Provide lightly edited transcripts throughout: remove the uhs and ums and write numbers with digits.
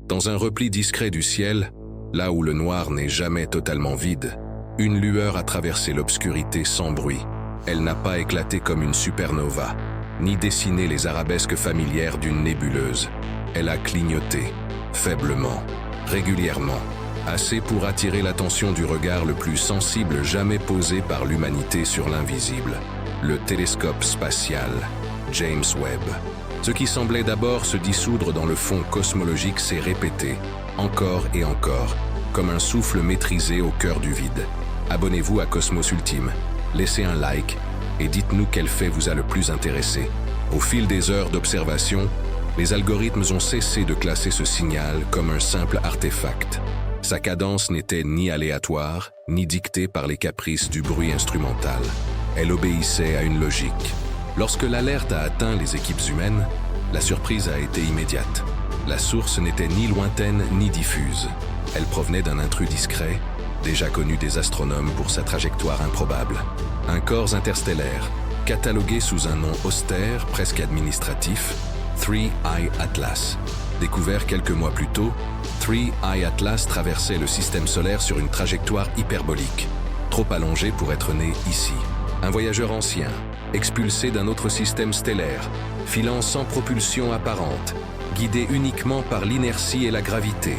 Dans un repli discret du ciel, là où le noir n'est jamais totalement vide, une lueur a traversé l'obscurité sans bruit. Elle n'a pas éclaté comme une supernova, ni dessiné les arabesques familières d'une nébuleuse. Elle a clignoté, faiblement, régulièrement, assez pour attirer l'attention du regard le plus sensible jamais posé par l'humanité sur l'invisible, le télescope spatial, James Webb. Ce qui semblait d'abord se dissoudre dans le fond cosmologique s'est répété, encore et encore, comme un souffle maîtrisé au cœur du vide. Abonnez-vous à Cosmos Ultime, laissez un like et dites-nous quel fait vous a le plus intéressé. Au fil des heures d'observation, les algorithmes ont cessé de classer ce signal comme un simple artefact. Sa cadence n'était ni aléatoire, ni dictée par les caprices du bruit instrumental. Elle obéissait à une logique. Lorsque l'alerte a atteint les équipes humaines, la surprise a été immédiate. La source n'était ni lointaine ni diffuse. Elle provenait d'un intrus discret, déjà connu des astronomes pour sa trajectoire improbable. Un corps interstellaire, catalogué sous un nom austère, presque administratif, Three Eye Atlas. Découvert quelques mois plus tôt, Three Eye Atlas traversait le système solaire sur une trajectoire hyperbolique, trop allongée pour être né ici. Un voyageur ancien, expulsé d'un autre système stellaire, filant sans propulsion apparente, guidé uniquement par l'inertie et la gravité.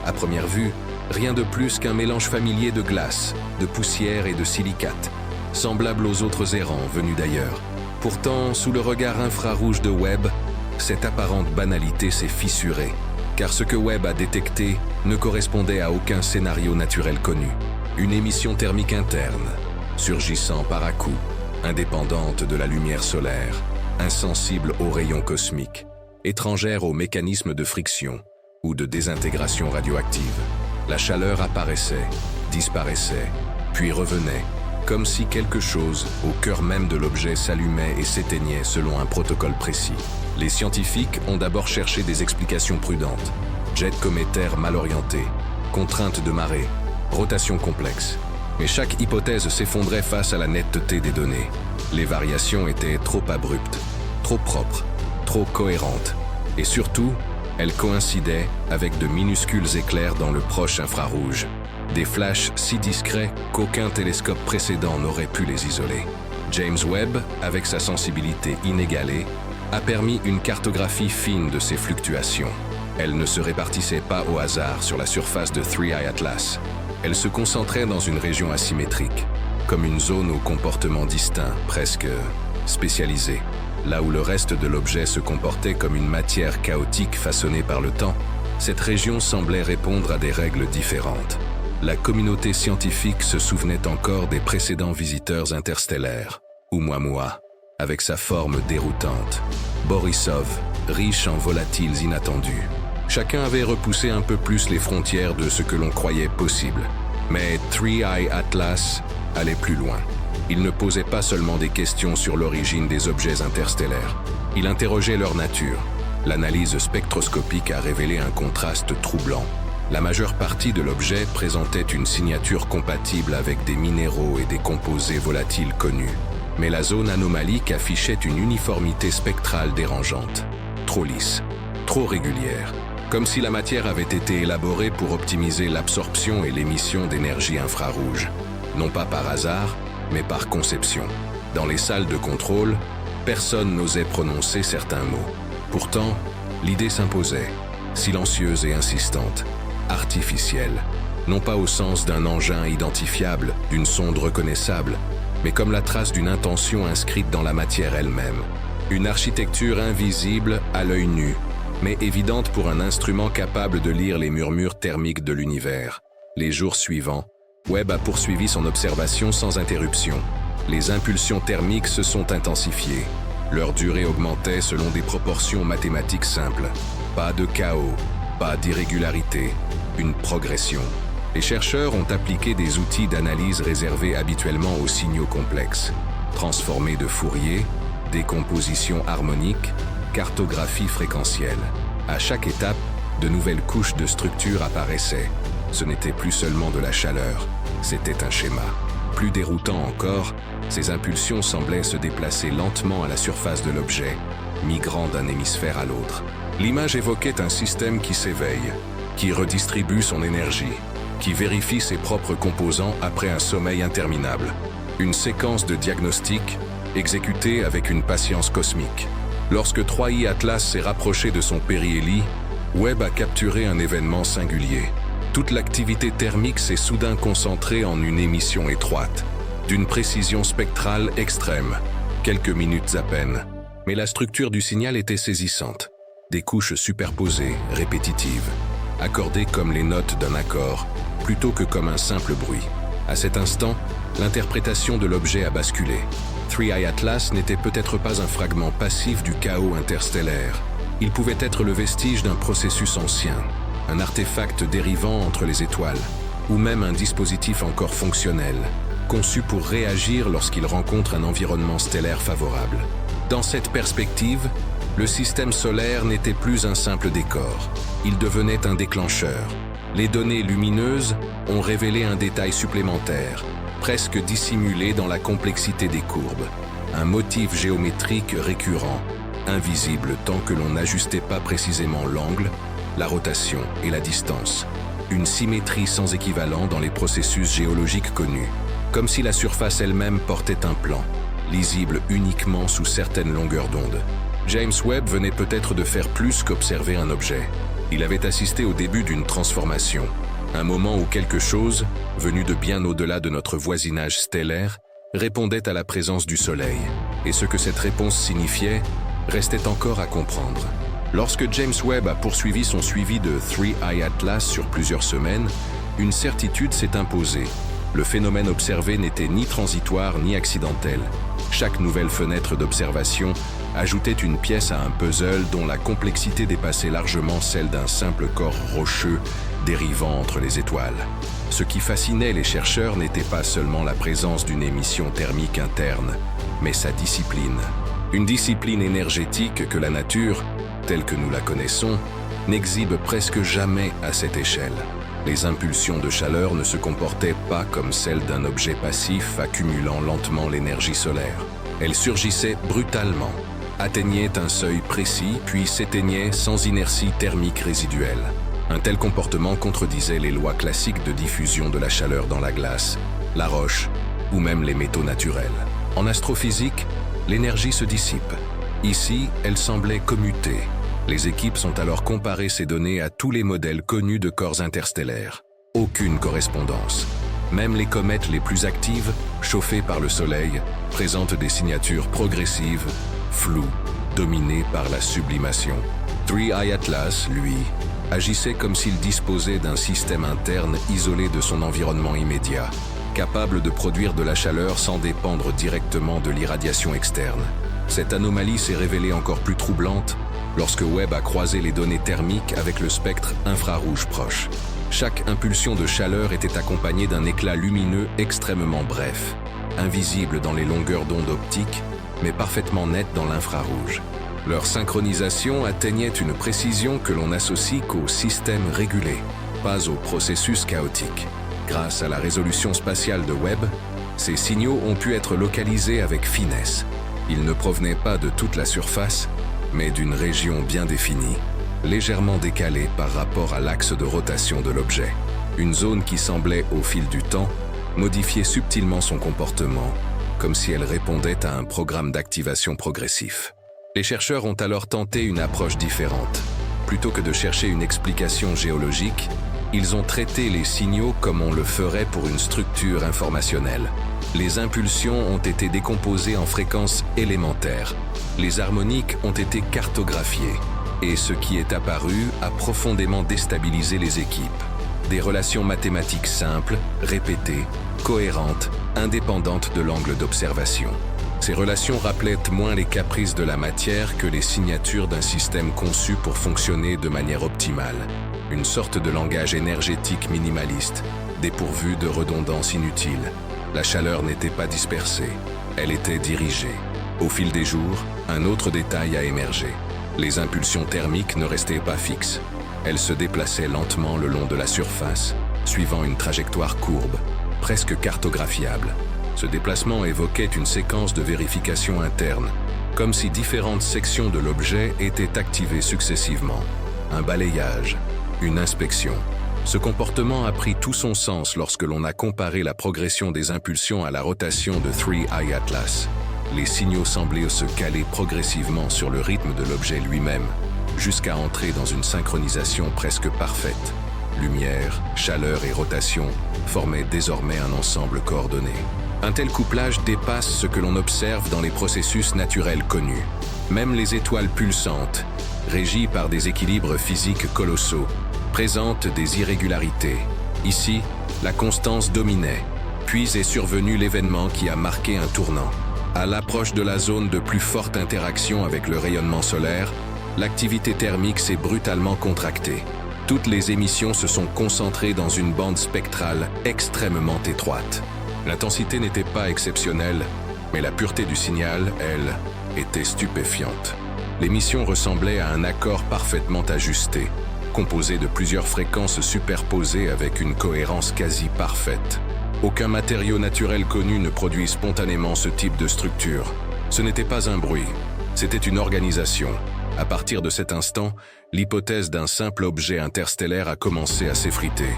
À première vue, rien de plus qu'un mélange familier de glace, de poussière et de silicate, semblable aux autres errants venus d'ailleurs. Pourtant, sous le regard infrarouge de Webb, cette apparente banalité s'est fissurée, car ce que Webb a détecté ne correspondait à aucun scénario naturel connu. Une émission thermique interne, surgissant par à-coups, indépendante de la lumière solaire, insensible aux rayons cosmiques, étrangère aux mécanismes de friction ou de désintégration radioactive. La chaleur apparaissait, disparaissait, puis revenait, comme si quelque chose, au cœur même de l'objet, s'allumait et s'éteignait selon un protocole précis. Les scientifiques ont d'abord cherché des explications prudentes. Jet cométaire mal orienté, contrainte de marée, rotation complexe. Mais chaque hypothèse s'effondrait face à la netteté des données. Les variations étaient trop abruptes, trop propres, trop cohérentes. Et surtout, elles coïncidaient avec de minuscules éclairs dans le proche infrarouge. Des flashs si discrets qu'aucun télescope précédent n'aurait pu les isoler. James Webb, avec sa sensibilité inégalée, a permis une cartographie fine de ces fluctuations. Elles ne se répartissaient pas au hasard sur la surface de Three Eye Atlas. Elles se concentraient dans une région asymétrique, comme une zone au comportement distinct, presque spécialisée. Là où le reste de l'objet se comportait comme une matière chaotique façonnée par le temps, cette région semblait répondre à des règles différentes. La communauté scientifique se souvenait encore des précédents visiteurs interstellaires. Oumuamua, avec sa forme déroutante. Borisov, riche en volatiles inattendus. Chacun avait repoussé un peu plus les frontières de ce que l'on croyait possible. Mais Three Eye Atlas allait plus loin. Il ne posait pas seulement des questions sur l'origine des objets interstellaires. Il interrogeait leur nature. L'analyse spectroscopique a révélé un contraste troublant. La majeure partie de l'objet présentait une signature compatible avec des minéraux et des composés volatiles connus. Mais la zone anomalique affichait une uniformité spectrale dérangeante. Trop lisse, trop régulière. Comme si la matière avait été élaborée pour optimiser l'absorption et l'émission d'énergie infrarouge. Non pas par hasard, mais par conception. Dans les salles de contrôle, personne n'osait prononcer certains mots. Pourtant, l'idée s'imposait, silencieuse et insistante, artificielle, non pas au sens d'un engin identifiable, d'une sonde reconnaissable, mais comme la trace d'une intention inscrite dans la matière elle-même. Une architecture invisible à l'œil nu, mais évidente pour un instrument capable de lire les murmures thermiques de l'univers. Les jours suivants, Webb a poursuivi son observation sans interruption. Les impulsions thermiques se sont intensifiées. Leur durée augmentait selon des proportions mathématiques simples. Pas de chaos, pas d'irrégularité, une progression. Les chercheurs ont appliqué des outils d'analyse réservés habituellement aux signaux complexes. Transformés de Fourier, décomposition harmonique, cartographie fréquentielle. À chaque étape, de nouvelles couches de structure apparaissaient. Ce n'était plus seulement de la chaleur, c'était un schéma. Plus déroutant encore, ces impulsions semblaient se déplacer lentement à la surface de l'objet, migrant d'un hémisphère à l'autre. L'image évoquait un système qui s'éveille, qui redistribue son énergie, qui vérifie ses propres composants après un sommeil interminable. Une séquence de diagnostic exécutée avec une patience cosmique. Lorsque 3i Atlas s'est rapproché de son périhélie, Webb a capturé un événement singulier. Toute l'activité thermique s'est soudain concentrée en une émission étroite, d'une précision spectrale extrême, quelques minutes à peine. Mais la structure du signal était saisissante. Des couches superposées, répétitives, accordées comme les notes d'un accord, plutôt que comme un simple bruit. À cet instant, l'interprétation de l'objet a basculé. 3i Atlas n'était peut-être pas un fragment passif du chaos interstellaire. Il pouvait être le vestige d'un processus ancien, un artefact dérivant entre les étoiles, ou même un dispositif encore fonctionnel, conçu pour réagir lorsqu'il rencontre un environnement stellaire favorable. Dans cette perspective, le système solaire n'était plus un simple décor, il devenait un déclencheur. Les données lumineuses ont révélé un détail supplémentaire, presque dissimulé dans la complexité des courbes, un motif géométrique récurrent, invisible tant que l'on n'ajustait pas précisément l'angle, la rotation et la distance. Une symétrie sans équivalent dans les processus géologiques connus, comme si la surface elle-même portait un plan, lisible uniquement sous certaines longueurs d'onde. James Webb venait peut-être de faire plus qu'observer un objet. Il avait assisté au début d'une transformation, un moment où quelque chose, venu de bien au-delà de notre voisinage stellaire, répondait à la présence du Soleil. Et ce que cette réponse signifiait restait encore à comprendre. Lorsque James Webb a poursuivi son suivi de 3i Atlas sur plusieurs semaines, une certitude s'est imposée. Le phénomène observé n'était ni transitoire ni accidentel. Chaque nouvelle fenêtre d'observation ajoutait une pièce à un puzzle dont la complexité dépassait largement celle d'un simple corps rocheux dérivant entre les étoiles. Ce qui fascinait les chercheurs n'était pas seulement la présence d'une émission thermique interne, mais sa discipline. Une discipline énergétique que la nature, telle que nous la connaissons, n'exhibe presque jamais à cette échelle. Les impulsions de chaleur ne se comportaient pas comme celles d'un objet passif accumulant lentement l'énergie solaire. Elles surgissaient brutalement, atteignaient un seuil précis, puis s'éteignaient sans inertie thermique résiduelle. Un tel comportement contredisait les lois classiques de diffusion de la chaleur dans la glace, la roche ou même les métaux naturels. En astrophysique, l'énergie se dissipe. Ici, elle semblait commutée. Les équipes sont alors comparées ces données à tous les modèles connus de corps interstellaires. Aucune correspondance. Même les comètes les plus actives, chauffées par le Soleil, présentent des signatures progressives, floues, dominées par la sublimation. 3i Atlas, lui, agissait comme s'il disposait d'un système interne isolé de son environnement immédiat, capable de produire de la chaleur sans dépendre directement de l'irradiation externe. Cette anomalie s'est révélée encore plus troublante lorsque Webb a croisé les données thermiques avec le spectre infrarouge proche. Chaque impulsion de chaleur était accompagnée d'un éclat lumineux extrêmement bref, invisible dans les longueurs d'onde optiques, mais parfaitement net dans l'infrarouge. Leur synchronisation atteignait une précision que l'on associe qu'au système régulé, pas au processus chaotique. Grâce à la résolution spatiale de Webb, ces signaux ont pu être localisés avec finesse. Ils ne provenaient pas de toute la surface, mais d'une région bien définie, légèrement décalée par rapport à l'axe de rotation de l'objet. Une zone qui semblait, au fil du temps, modifier subtilement son comportement, comme si elle répondait à un programme d'activation progressif. Les chercheurs ont alors tenté une approche différente. Plutôt que de chercher une explication géologique, ils ont traité les signaux comme on le ferait pour une structure informationnelle. Les impulsions ont été décomposées en fréquences élémentaires. Les harmoniques ont été cartographiées. Et ce qui est apparu a profondément déstabilisé les équipes. Des relations mathématiques simples, répétées, cohérentes, indépendantes de l'angle d'observation. Ces relations rappelaient moins les caprices de la matière que les signatures d'un système conçu pour fonctionner de manière optimale. Une sorte de langage énergétique minimaliste, dépourvu de redondance inutile. La chaleur n'était pas dispersée, elle était dirigée. Au fil des jours, un autre détail a émergé. Les impulsions thermiques ne restaient pas fixes. Elles se déplaçaient lentement le long de la surface, suivant une trajectoire courbe, presque cartographiable. Ce déplacement évoquait une séquence de vérification interne, comme si différentes sections de l'objet étaient activées successivement. Un balayage, une inspection. Ce comportement a pris tout son sens lorsque l'on a comparé la progression des impulsions à la rotation de 3i Atlas. Les signaux semblaient se caler progressivement sur le rythme de l'objet lui-même, jusqu'à entrer dans une synchronisation presque parfaite. Lumière, chaleur et rotation formaient désormais un ensemble coordonné. Un tel couplage dépasse ce que l'on observe dans les processus naturels connus. Même les étoiles pulsantes, régies par des équilibres physiques colossaux, présentent des irrégularités. Ici, la constance dominait, puis est survenu l'événement qui a marqué un tournant. À l'approche de la zone de plus forte interaction avec le rayonnement solaire, l'activité thermique s'est brutalement contractée. Toutes les émissions se sont concentrées dans une bande spectrale extrêmement étroite. L'intensité n'était pas exceptionnelle, mais la pureté du signal, elle, était stupéfiante. L'émission ressemblait à un accord parfaitement ajusté, composé de plusieurs fréquences superposées avec une cohérence quasi parfaite. Aucun matériau naturel connu ne produit spontanément ce type de structure. Ce n'était pas un bruit, c'était une organisation. À partir de cet instant, l'hypothèse d'un simple objet interstellaire a commencé à s'effriter.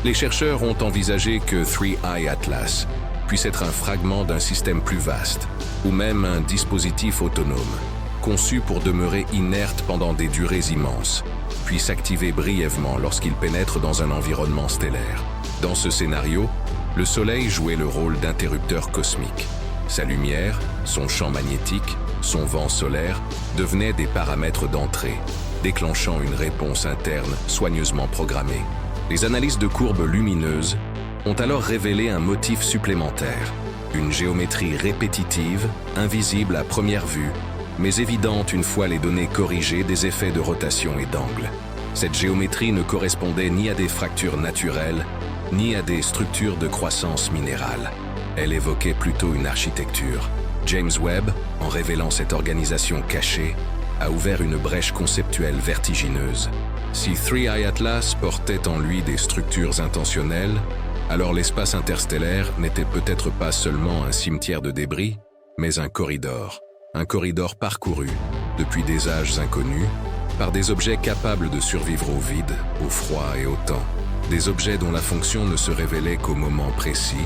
Les chercheurs ont envisagé que 3i Atlas puisse être un fragment d'un système plus vaste, ou même un dispositif autonome, conçu pour demeurer inerte pendant des durées immenses, puis s'activer brièvement lorsqu'il pénètre dans un environnement stellaire. Dans ce scénario, le Soleil jouait le rôle d'interrupteur cosmique. Sa lumière, son champ magnétique, son vent solaire devenaient des paramètres d'entrée, déclenchant une réponse interne soigneusement programmée. Les analyses de courbes lumineuses ont alors révélé un motif supplémentaire, une géométrie répétitive, invisible à première vue, mais évidente une fois les données corrigées des effets de rotation et d'angle. Cette géométrie ne correspondait ni à des fractures naturelles, ni à des structures de croissance minérale. Elle évoquait plutôt une architecture. James Webb, en révélant cette organisation cachée, a ouvert une brèche conceptuelle vertigineuse. Si 3i Atlas portait en lui des structures intentionnelles, alors l'espace interstellaire n'était peut-être pas seulement un cimetière de débris, mais un corridor parcouru, depuis des âges inconnus, par des objets capables de survivre au vide, au froid et au temps. Des objets dont la fonction ne se révélait qu'au moment précis,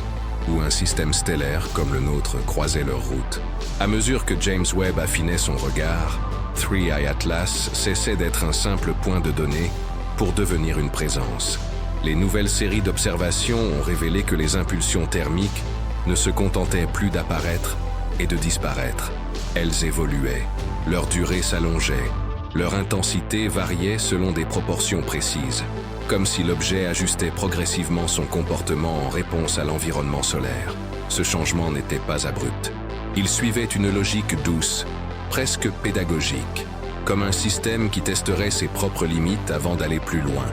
où un système stellaire comme le nôtre croisait leur route. À mesure que James Webb affinait son regard, 3i Atlas cessait d'être un simple point de données pour devenir une présence. Les nouvelles séries d'observations ont révélé que les impulsions thermiques ne se contentaient plus d'apparaître et de disparaître. Elles évoluaient, leur durée s'allongeait, leur intensité variait selon des proportions précises, comme si l'objet ajustait progressivement son comportement en réponse à l'environnement solaire. Ce changement n'était pas abrupt. Il suivait une logique douce, presque pédagogique, comme un système qui testerait ses propres limites avant d'aller plus loin.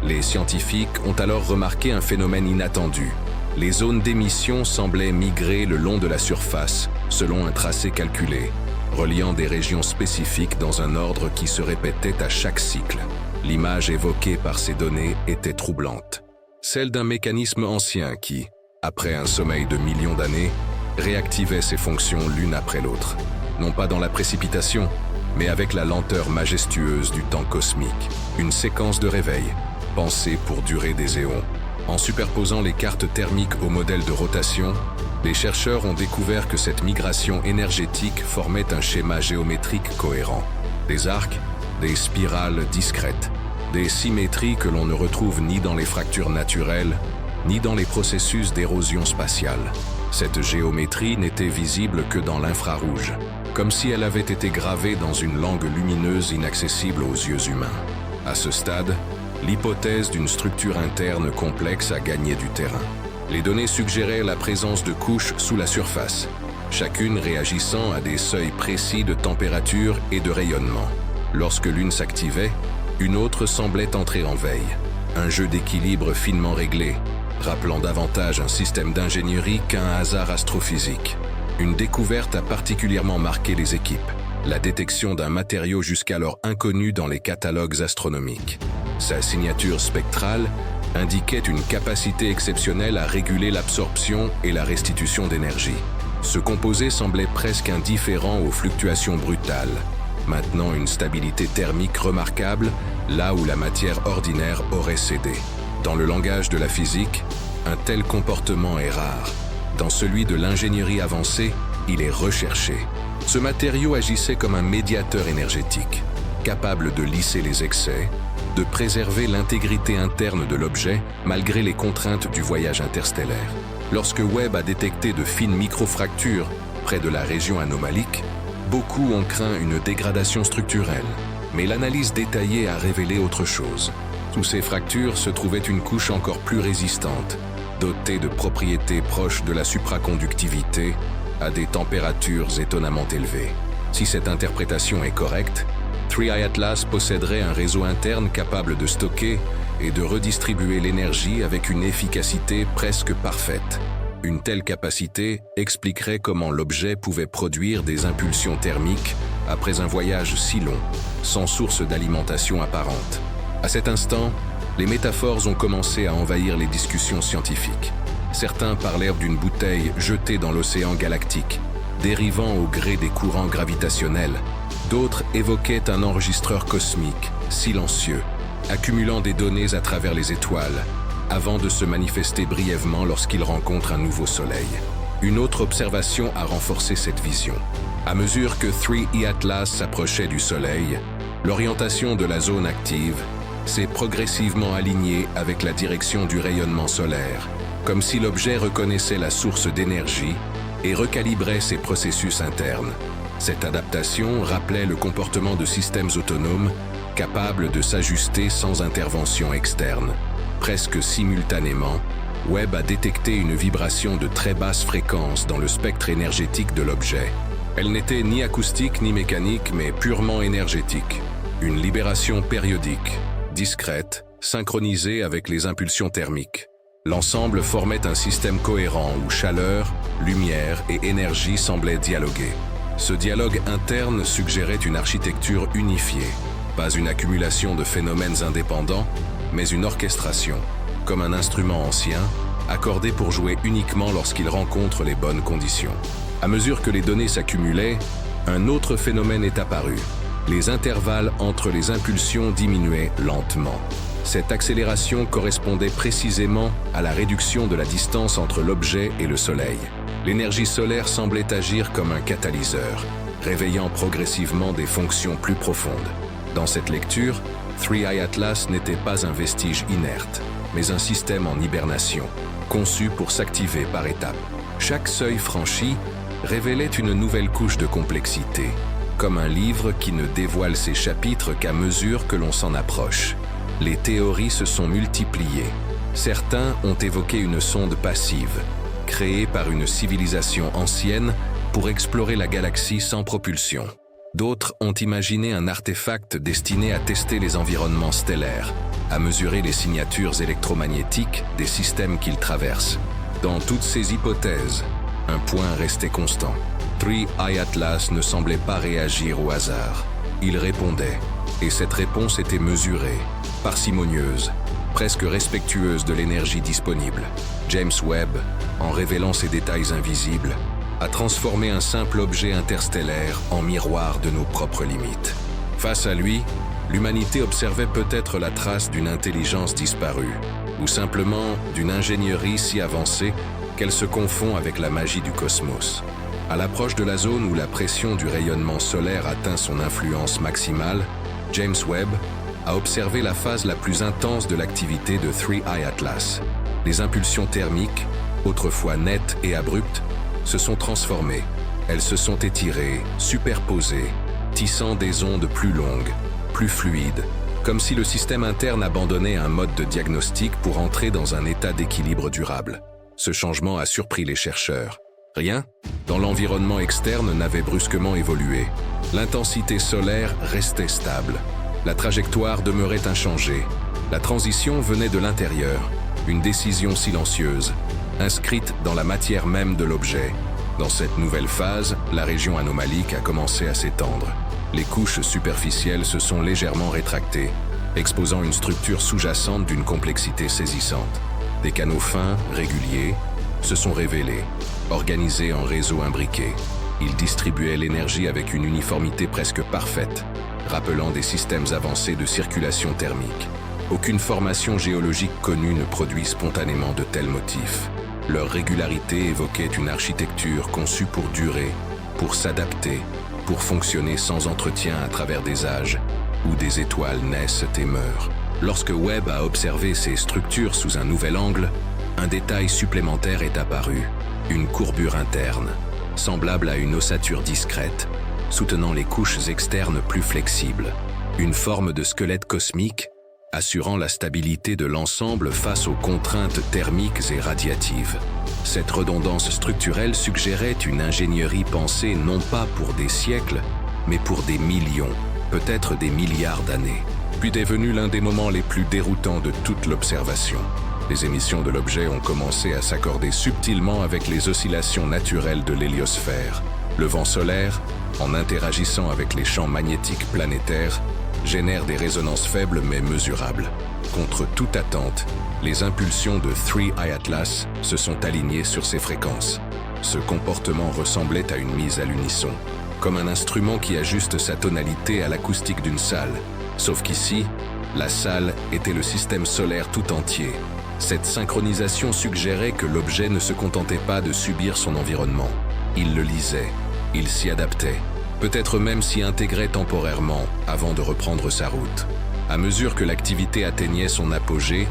Les scientifiques ont alors remarqué un phénomène inattendu. Les zones d'émission semblaient migrer le long de la surface, selon un tracé calculé, reliant des régions spécifiques dans un ordre qui se répétait à chaque cycle. L'image évoquée par ces données était troublante. Celle d'un mécanisme ancien qui, après un sommeil de millions d'années, réactivait ses fonctions l'une après l'autre. Non pas dans la précipitation, mais avec la lenteur majestueuse du temps cosmique. Une séquence de réveil, pensée pour durer des éons. En superposant les cartes thermiques au modèle de rotation, les chercheurs ont découvert que cette migration énergétique formait un schéma géométrique cohérent. Des arcs, des spirales discrètes, des symétries que l'on ne retrouve ni dans les fractures naturelles, ni dans les processus d'érosion spatiale. Cette géométrie n'était visible que dans l'infrarouge, comme si elle avait été gravée dans une langue lumineuse inaccessible aux yeux humains. À ce stade, l'hypothèse d'une structure interne complexe a gagné du terrain. Les données suggéraient la présence de couches sous la surface, chacune réagissant à des seuils précis de température et de rayonnement. Lorsque l'une s'activait, une autre semblait entrer en veille. Un jeu d'équilibre finement réglé, rappelant davantage un système d'ingénierie qu'un hasard astrophysique. Une découverte a particulièrement marqué les équipes, la détection d'un matériau jusqu'alors inconnu dans les catalogues astronomiques. Sa signature spectrale indiquait une capacité exceptionnelle à réguler l'absorption et la restitution d'énergie. Ce composé semblait presque indifférent aux fluctuations brutales, maintenant une stabilité thermique remarquable là où la matière ordinaire aurait cédé. Dans le langage de la physique, un tel comportement est rare. Dans celui de l'ingénierie avancée, il est recherché. Ce matériau agissait comme un médiateur énergétique, capable de lisser les excès, de préserver l'intégrité interne de l'objet malgré les contraintes du voyage interstellaire. Lorsque Webb a détecté de fines microfractures près de la région anomalique, beaucoup ont craint une dégradation structurelle, mais l'analyse détaillée a révélé autre chose. Sous ces fractures se trouvait une couche encore plus résistante, dotée de propriétés proches de la supraconductivité à des températures étonnamment élevées. Si cette interprétation est correcte, 3i Atlas posséderait un réseau interne capable de stocker et de redistribuer l'énergie avec une efficacité presque parfaite. Une telle capacité expliquerait comment l'objet pouvait produire des impulsions thermiques après un voyage si long, sans source d'alimentation apparente. À cet instant, les métaphores ont commencé à envahir les discussions scientifiques. Certains parlèrent d'une bouteille jetée dans l'océan galactique, dérivant au gré des courants gravitationnels. D'autres évoquaient un enregistreur cosmique, silencieux, accumulant des données à travers les étoiles, avant de se manifester brièvement lorsqu'il rencontre un nouveau soleil. Une autre observation a renforcé cette vision. À mesure que 3i Atlas s'approchait du soleil, l'orientation de la zone active s'est progressivement alignée avec la direction du rayonnement solaire, comme si l'objet reconnaissait la source d'énergie et recalibrait ses processus internes. Cette adaptation rappelait le comportement de systèmes autonomes capables de s'ajuster sans intervention externe. Presque simultanément, Webb a détecté une vibration de très basse fréquence dans le spectre énergétique de l'objet. Elle n'était ni acoustique ni mécanique, mais purement énergétique. Une libération périodique, discrète, synchronisée avec les impulsions thermiques. L'ensemble formait un système cohérent où chaleur, lumière et énergie semblaient dialoguer. Ce dialogue interne suggérait une architecture unifiée, pas une accumulation de phénomènes indépendants, mais une orchestration, comme un instrument ancien, accordé pour jouer uniquement lorsqu'il rencontre les bonnes conditions. À mesure que les données s'accumulaient, un autre phénomène est apparu. Les intervalles entre les impulsions diminuaient lentement. Cette accélération correspondait précisément à la réduction de la distance entre l'objet et le Soleil. L'énergie solaire semblait agir comme un catalyseur, réveillant progressivement des fonctions plus profondes. Dans cette lecture, 3i Atlas n'était pas un vestige inerte, mais un système en hibernation, conçu pour s'activer par étapes. Chaque seuil franchi révélait une nouvelle couche de complexité, comme un livre qui ne dévoile ses chapitres qu'à mesure que l'on s'en approche. Les théories se sont multipliées. Certains ont évoqué une sonde passive, créée par une civilisation ancienne pour explorer la galaxie sans propulsion. D'autres ont imaginé un artefact destiné à tester les environnements stellaires, à mesurer les signatures électromagnétiques des systèmes qu'ils traversent. Dans toutes ces hypothèses, un point restait constant. 3i Atlas ne semblait pas réagir au hasard. Il répondait, et cette réponse était mesurée, parcimonieuse, presque respectueuse de l'énergie disponible. James Webb, en révélant ces détails invisibles, a transformé un simple objet interstellaire en miroir de nos propres limites. Face à lui, l'humanité observait peut-être la trace d'une intelligence disparue, ou simplement d'une ingénierie si avancée qu'elle se confond avec la magie du cosmos. À l'approche de la zone où la pression du rayonnement solaire atteint son influence maximale, James Webb a observé la phase la plus intense de l'activité de 3i Atlas. Les impulsions thermiques, autrefois nettes et abruptes, se sont transformées. Elles se sont étirées, superposées, tissant des ondes plus longues, plus fluides, comme si le système interne abandonnait un mode de diagnostic pour entrer dans un état d'équilibre durable. Ce changement a surpris les chercheurs. Rien, dans l'environnement externe, n'avait brusquement évolué. L'intensité solaire restait stable. La trajectoire demeurait inchangée. La transition venait de l'intérieur, une décision silencieuse, inscrite dans la matière même de l'objet. Dans cette nouvelle phase, la région anomalique a commencé à s'étendre. Les couches superficielles se sont légèrement rétractées, exposant une structure sous-jacente d'une complexité saisissante. Des canaux fins, réguliers, se sont révélés, organisés en réseaux imbriqués. Ils distribuaient l'énergie avec une uniformité presque parfaite, rappelant des systèmes avancés de circulation thermique. Aucune formation géologique connue ne produit spontanément de tels motifs. Leur régularité évoquait une architecture conçue pour durer, pour s'adapter, pour fonctionner sans entretien à travers des âges, où des étoiles naissent et meurent. Lorsque Webb a observé ces structures sous un nouvel angle, un détail supplémentaire est apparu, une courbure interne, semblable à une ossature discrète, soutenant les couches externes plus flexibles, une forme de squelette cosmique, assurant la stabilité de l'ensemble face aux contraintes thermiques et radiatives. Cette redondance structurelle suggérait une ingénierie pensée non pas pour des siècles, mais pour des millions, peut-être des milliards d'années. Puis est venu l'un des moments les plus déroutants de toute l'observation. Les émissions de l'objet ont commencé à s'accorder subtilement avec les oscillations naturelles de l'héliosphère. Le vent solaire, en interagissant avec les champs magnétiques planétaires, génère des résonances faibles mais mesurables. Contre toute attente, les impulsions de 3I Atlas se sont alignées sur ces fréquences. Ce comportement ressemblait à une mise à l'unisson, comme un instrument qui ajuste sa tonalité à l'acoustique d'une salle. Sauf qu'ici, la salle était le système solaire tout entier. Cette synchronisation suggérait que l'objet ne se contentait pas de subir son environnement. Il le lisait, il s'y adaptait, peut-être même s'y intégrait temporairement avant de reprendre sa route. À mesure que l'activité atteignait son apogée,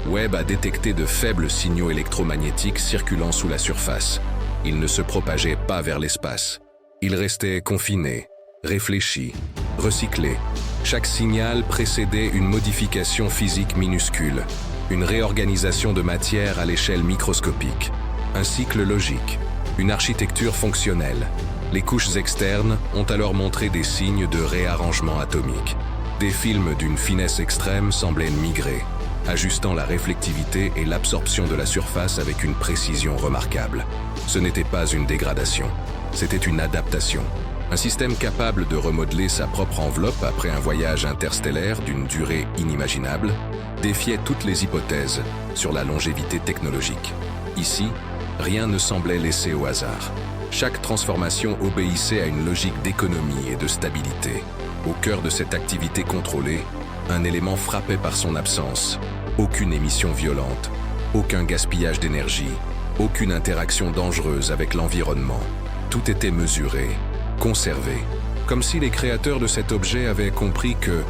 Webb a détecté de faibles signaux électromagnétiques circulant sous la surface. Ils ne se propageaient pas vers l'espace. Ils restaient confinés, réfléchis, recyclés. Chaque signal précédait une modification physique minuscule, une réorganisation de matière à l'échelle microscopique, un cycle logique, une architecture fonctionnelle. Les couches externes ont alors montré des signes de réarrangement atomique. Des films d'une finesse extrême semblaient migrer, ajustant la réflectivité et l'absorption de la surface avec une précision remarquable. Ce n'était pas une dégradation, c'était une adaptation. Un système capable de remodeler sa propre enveloppe après un voyage interstellaire d'une durée inimaginable défiait toutes les hypothèses sur la longévité technologique. Ici, rien ne semblait laissé au hasard. Chaque transformation obéissait à une logique d'économie et de stabilité. Au cœur de cette activité contrôlée, un élément frappait par son absence. Aucune émission violente, aucun gaspillage d'énergie, aucune interaction dangereuse avec l'environnement. Tout était mesuré, conservé, comme si les créateurs de cet objet avaient compris que,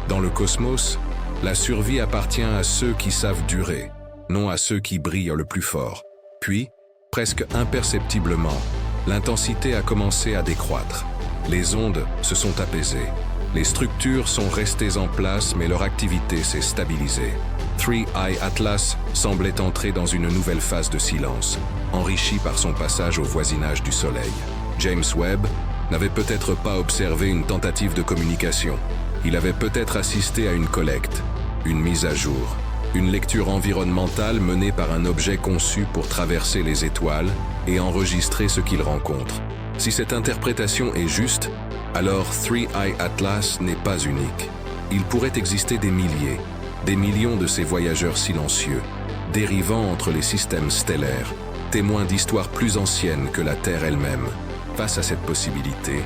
dans le cosmos, la survie appartient à ceux qui savent durer, non à ceux qui brillent le plus fort. Puis, presque imperceptiblement, l'intensité a commencé à décroître. Les ondes se sont apaisées. Les structures sont restées en place, mais leur activité s'est stabilisée. 3I Atlas semblait entrer dans une nouvelle phase de silence, enrichie par son passage au voisinage du Soleil. James Webb n'avait peut-être pas observé une tentative de communication. Il avait peut-être assisté à une collecte, une mise à jour, une lecture environnementale menée par un objet conçu pour traverser les étoiles et enregistrer ce qu'il rencontre. Si cette interprétation est juste, alors 3I Atlas n'est pas unique. Il pourrait exister des milliers, des millions de ces voyageurs silencieux, dérivant entre les systèmes stellaires, témoins d'histoires plus anciennes que la Terre elle-même. Face à cette possibilité,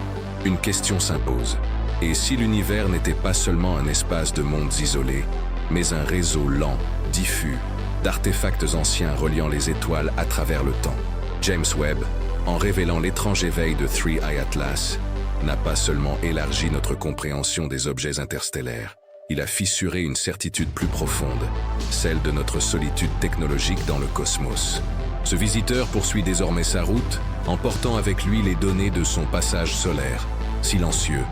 une question s'impose. Et si l'univers n'était pas seulement un espace de mondes isolés, mais un réseau lent, diffus, d'artefacts anciens reliant les étoiles à travers le temps? James Webb, en révélant l'étrange éveil de 3I Atlas, n'a pas seulement élargi notre compréhension des objets interstellaires, il a fissuré une certitude plus profonde, celle de notre solitude technologique dans le cosmos. Ce visiteur poursuit désormais sa route, emportant avec lui les données de son passage solaire, silencieux,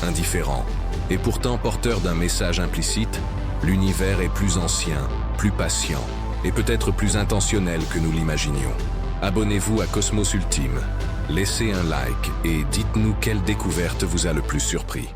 indifférent, et pourtant porteur d'un message implicite: l'univers est plus ancien, plus patient, et peut-être plus intentionnel que nous l'imaginions. Abonnez-vous à Cosmos Ultime, laissez un like et dites-nous quelle découverte vous a le plus surpris.